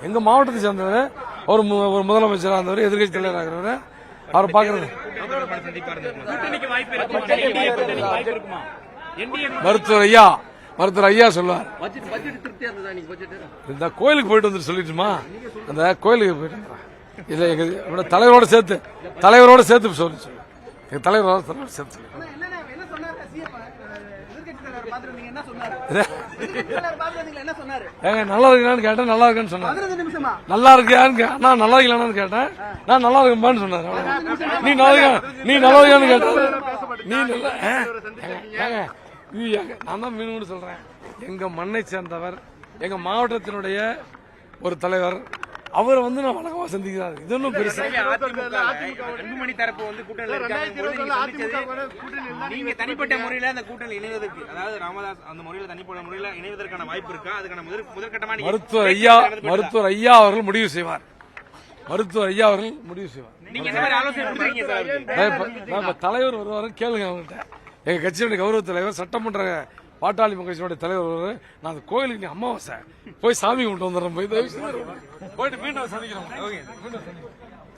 எங்க மாவட்டத்தை சேர்ந்தவர், ஒரு முதலமைச்சராக இருந்தவர், எதிர்கட்சி தலைவராக இருக்கிறவர், அவரை பாக்குறது மருத்துவர் ஐயா சொல்லுவார். இந்த கோயிலுக்கு போயிட்டு வந்து சொல்லிட்டுமா, அந்த கோயிலுக்கு போயிட்டு இல்ல எங்க தலைவரோட சேர்த்து சொல்லி எங்க தலைவரோட சேர்த்து நல்லா இருக்கான்னு கேட்டேன், நல்லா இருக்கான்னு சொன்னார். நல்லா இருக்கியான்னு நல்லா இருக்கலான்னு கேட்டேன், நான் நல்லா இருக்கேன்னு சொன்னார். நீ நல்லா இருக்கான்னு கேட்ட, நீ நான் தான் மீன் சொல்றேன். எங்க மண்ணை சேர்ந்தவர், எங்க மாவட்டத்தினுடைய ஒரு தலைவர், அவரை வந்து நான் வழக்கமா சந்திக்கிறாரு. இது ஒன்றும் பெருசா அன்புமணி தரப்பு வந்து நீங்க தனிப்பட்ட முறையில அந்த கூட்டணி இணைவதற்கு, அதாவது ராமதாஸ் அந்த முறையில தனிப்பட்ட முறையில இணைவதற்கான வாய்ப்பு இருக்கா? அதுக்கான முதற்கட்டமா மருத்துவர் ஐயா அவர்கள் முடிவு செய்வார். நீங்க என்ன மாதிரி ஆலோசனை கொடுக்குறீங்க? தலைவர் வருவாரு, கேளுங்க அவங்ககிட்ட. எங்க கட்சியுடைய கௌரவ தலைவர், சட்டமன்ற பாட்டாளி கட்சியினுடைய தலைவர், நான் அந்த கோயிலுக்கு அமாவாசை போய் சாமி கும்பிட்டு வந்துடுறேன். போயிட்டு மீண்டும் சந்திக்கிறோம்.